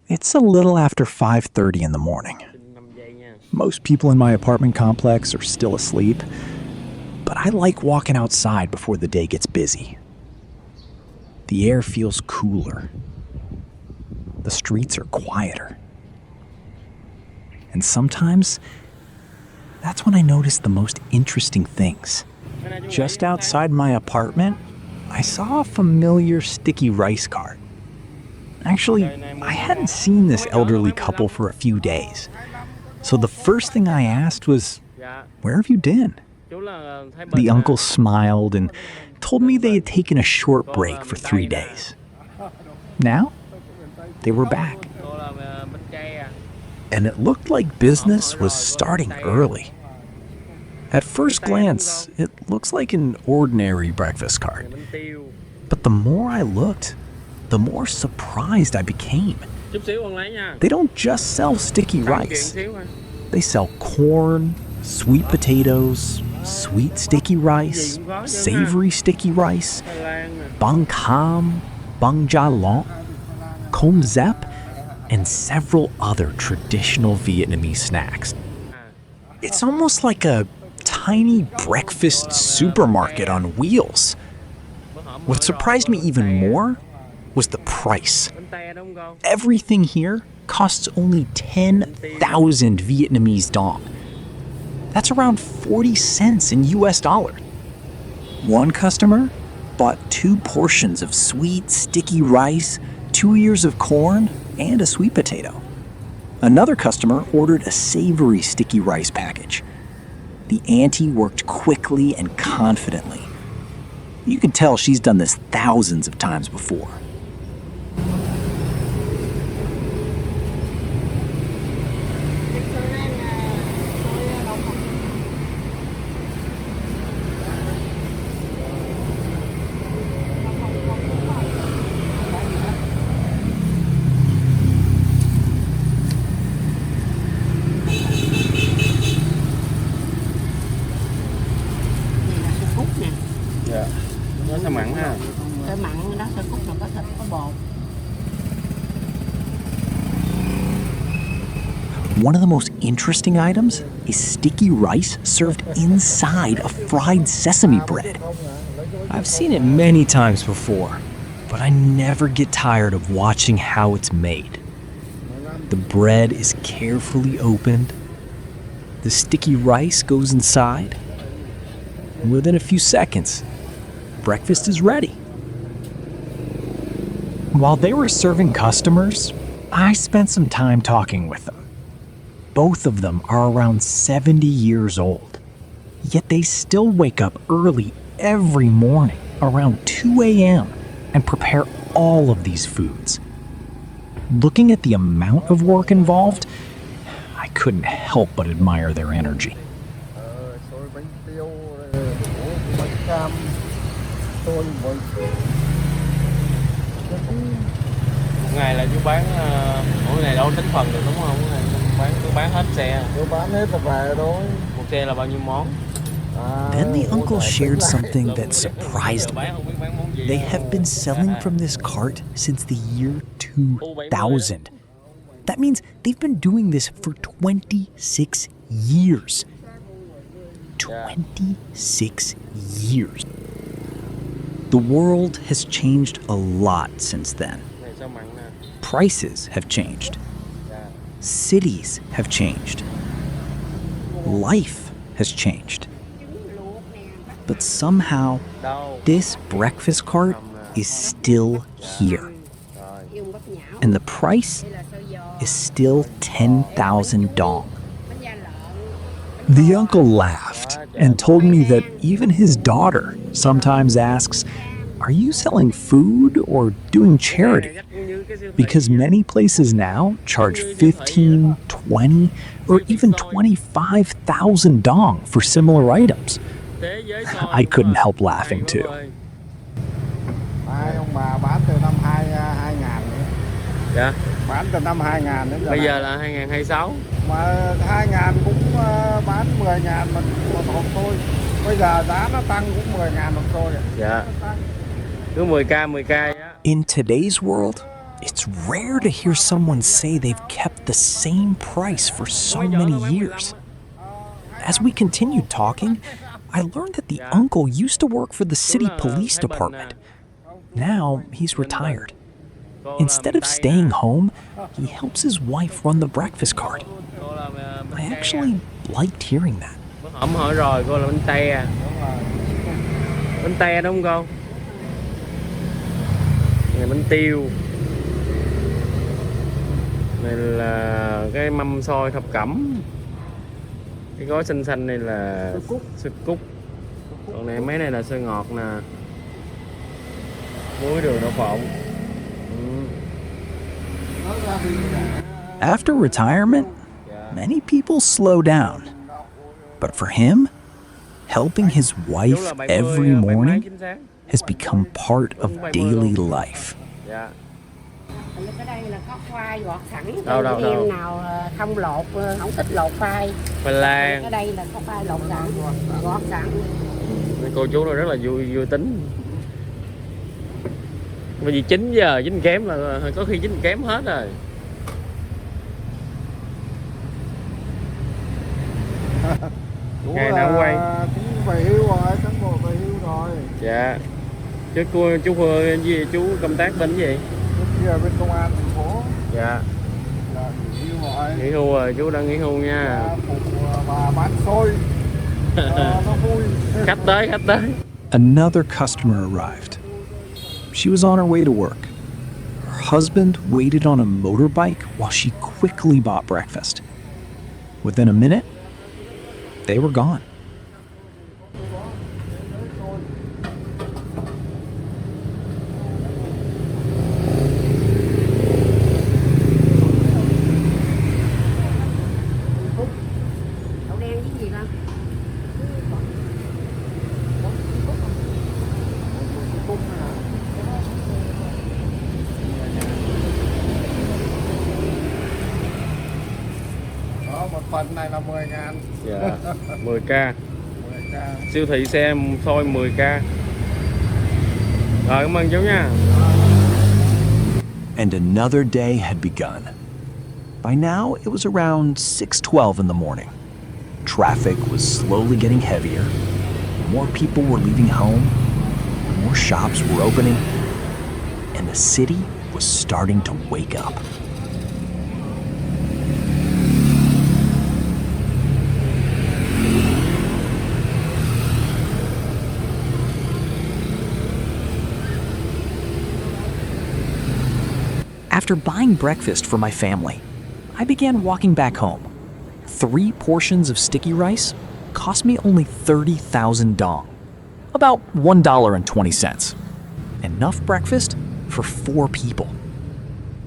It's a little after 5:30 in the morning. Most people in my apartment complex are still asleep, but I like walking outside before the day gets busy. The air feels cooler. The streets are quieter. And sometimes, that's when I notice the most interesting things. Just outside my apartment, I saw a familiar sticky rice cart. Actually, I hadn't seen this elderly couple for a few days. So the first thing I asked was, "Where have you been?" The uncle smiled and told me they had taken a short break for 3 days. Now, they were back. And it looked like business was starting early. At first glance, it looks like an ordinary breakfast cart. But the more I looked, the more surprised I became. They don't just sell sticky rice. They sell corn, sweet potatoes, sweet sticky rice, savory sticky rice, bang kham, bang ja long, com zep, and several other traditional Vietnamese snacks. It's almost like a tiny breakfast supermarket on wheels. What surprised me even more was the price. Everything here costs only 10,000 Vietnamese dong. That's around 40 cents in US dollars. One customer bought 2 portions of sweet, sticky rice, 2 ears of corn, and a sweet potato. Another customer ordered a savory sticky rice package. The auntie worked quickly and confidently. You can tell she's done this thousands of times before. One of the most interesting items is sticky rice served inside a fried sesame bread. I've seen it many times before, but I never get tired of watching how it's made. The bread is carefully opened, the sticky rice goes inside, and within a few seconds, breakfast is ready. While they were serving customers, I spent some time talking with them. Both of them are around 70 years old, yet they still wake up early every morning around 2 a.m. and prepare all of these foods. Looking at the amount of work involved, I couldn't help but admire their energy. Ngày là chú bán mỗi ngày đâu tính phần được đúng không? Chú bán hết xe. Chú bán hết là về thôi. Một xe là bao nhiêu món? Then the uncle shared something that surprised me. They have been selling from this cart since the year 2000. That means they've been doing this for 26 years. 26 years. The world has changed a lot since then. Prices have changed. Cities have changed. Life has changed. But somehow, this breakfast cart is still here. And the price is still 10,000 dong. The uncle laughed and told me that even his daughter sometimes asks, "Are you selling food or doing charity?" Because many places now charge 15, 20, or even 25,000 dong for similar items. I couldn't help laughing too. Hai ông bà bán từ năm 2000 nữa. Dạ. Bán từ năm 2000 đến giờ. Bây giờ là 2026. Mà 2000 cũng bán 10.000 một hộp thôi. Bây giờ giá nó tăng cũng 10.000 một thôi. Dạ. Cứ 10k á. In today's world, It's rare to hear someone say they've kept the same price for so many years. As we continued talking, I learned that the uncle used to work for the city police department. Now he's retired. Instead of staying home, he helps his wife run the breakfast cart. I actually liked hearing that. Hổm hỏi rồi, cô là bánh te à? Bánh te đúng không cô? Này bánh tiêu. Này là cái mâm xôi thập cẩm. Cái gói xanh xanh này là sữa cúc. Còn này mấy này là xôi ngọt nè. Muối đường đậu phộng. After retirement, many people slow down. But for him, helping his wife every morning has become part of daily life. Dạ. Cái đây là có khoai gọt sẵn, Đâu. em nào không lột, không thích lột khoai. Khoai lang. Cái đây là có khoai lột sẵn, gọt sẵn. Cô chú nó rất là vui tính. Bởi vì 9 giờ, 9 kém là có khi 9 kém hết rồi. Ngày nào quay cũng về hưu rồi, cán bộ về hưu rồi. Dạ. Chứ chú Phương gì, chú công tác bên gì? Trước kia bên công an thành phố. Dạ. Là nghỉ hưu rồi. Nghỉ hưu rồi, chú đang nghỉ hưu nha. Phụ bà bán xôi. Nó vui. Khách tới. Another customer arrived. She was on her way to work. Her husband waited on a motorbike while she quickly bought breakfast. Within a minute, they were gone. Đậu đen với gì không? Đó, một phần này là 10.000. Dạ. 10k. 10k. Siêu thị xe xôi 10k. Rồi, cảm ơn chú nha. And another day had begun. By now, it was around 6:12 in the morning. Traffic was slowly getting heavier. More people were leaving home. More shops were opening. And the city was starting to wake up. After buying breakfast for my family, I began walking back home. 3 portions of sticky rice cost me only 30,000 dong, about $1.20. Enough breakfast for 4 people.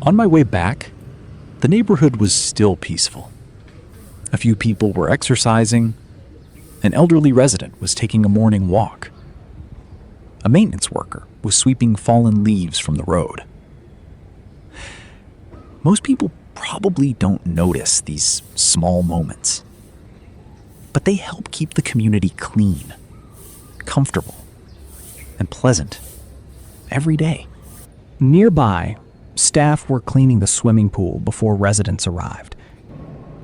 On my way back, the neighborhood was still peaceful. A few people were exercising. An elderly resident was taking a morning walk. A maintenance worker was sweeping fallen leaves from the road. Most people probably don't notice these small moments, but they help keep the community clean, comfortable, and pleasant every day. Nearby, staff were cleaning the swimming pool before residents arrived.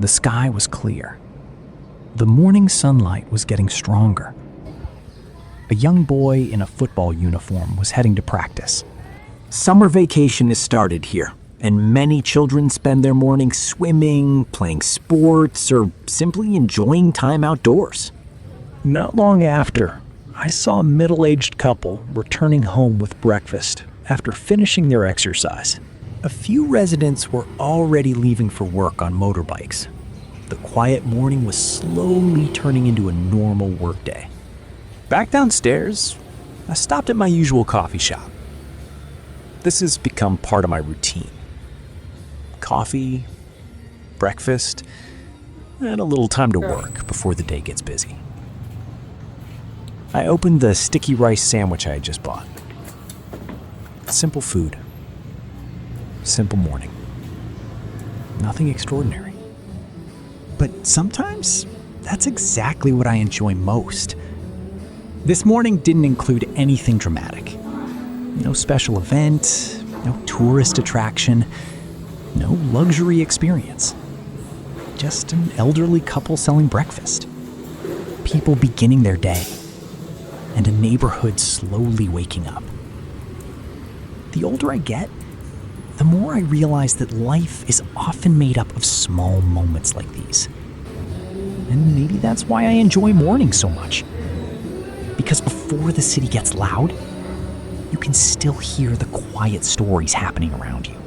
The sky was clear. The morning sunlight was getting stronger. A young boy in a football uniform was heading to practice. Summer vacation is started here, and many children spend their mornings swimming, playing sports, or simply enjoying time outdoors. Not long after, I saw a middle-aged couple returning home with breakfast after finishing their exercise. A few residents were already leaving for work on motorbikes. The quiet morning was slowly turning into a normal workday. Back downstairs, I stopped at my usual coffee shop. This has become part of my routine. Coffee, breakfast, and a little time to work before the day gets busy. I opened the sticky rice sandwich I had just bought. Simple food. Simple morning. Nothing extraordinary. But sometimes, that's exactly what I enjoy most. This morning didn't include anything dramatic. No special event, No tourist attraction, no luxury experience. Just an elderly couple selling breakfast. People beginning their day. And a neighborhood slowly waking up. The older I get, the more I realize that life is often made up of small moments like these. And maybe that's why I enjoy mornings so much. Because before the city gets loud, you can still hear the quiet stories happening around you.